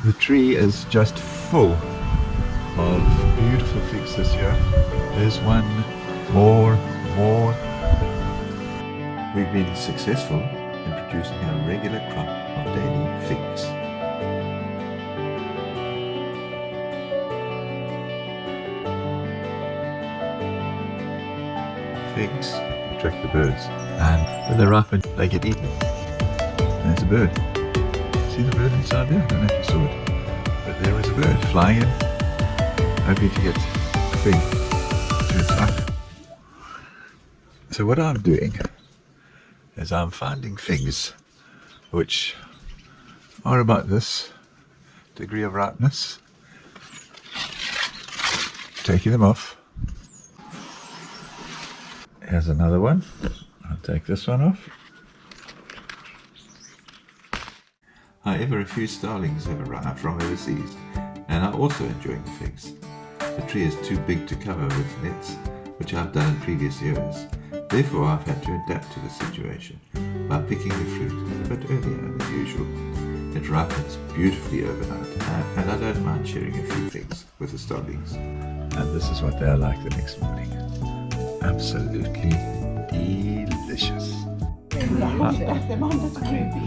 The tree is just full of beautiful figs this year. There's one, more. We've been successful in producing a regular crop of daily figs. Figs attract the birds, and when they're ripened, they get eaten. There's a bird. See the bird inside there? I don't know if you saw it. But there is a bird flying in, hoping to get a fig to its life. So what I'm doing is I'm finding figs which are about this degree of ripeness, taking them off. Here's another one. I'll take this one off. However, a few starlings have arrived from overseas and are also enjoying the figs. The tree is too big to cover with nets, which I've done in previous years. Therefore, I've had to adapt to the situation by picking the fruit a bit earlier than usual. It ripens beautifully overnight, and I don't mind sharing a few figs with the starlings. And this is what they are like the next morning. Absolutely delicious. Dem anders creepy.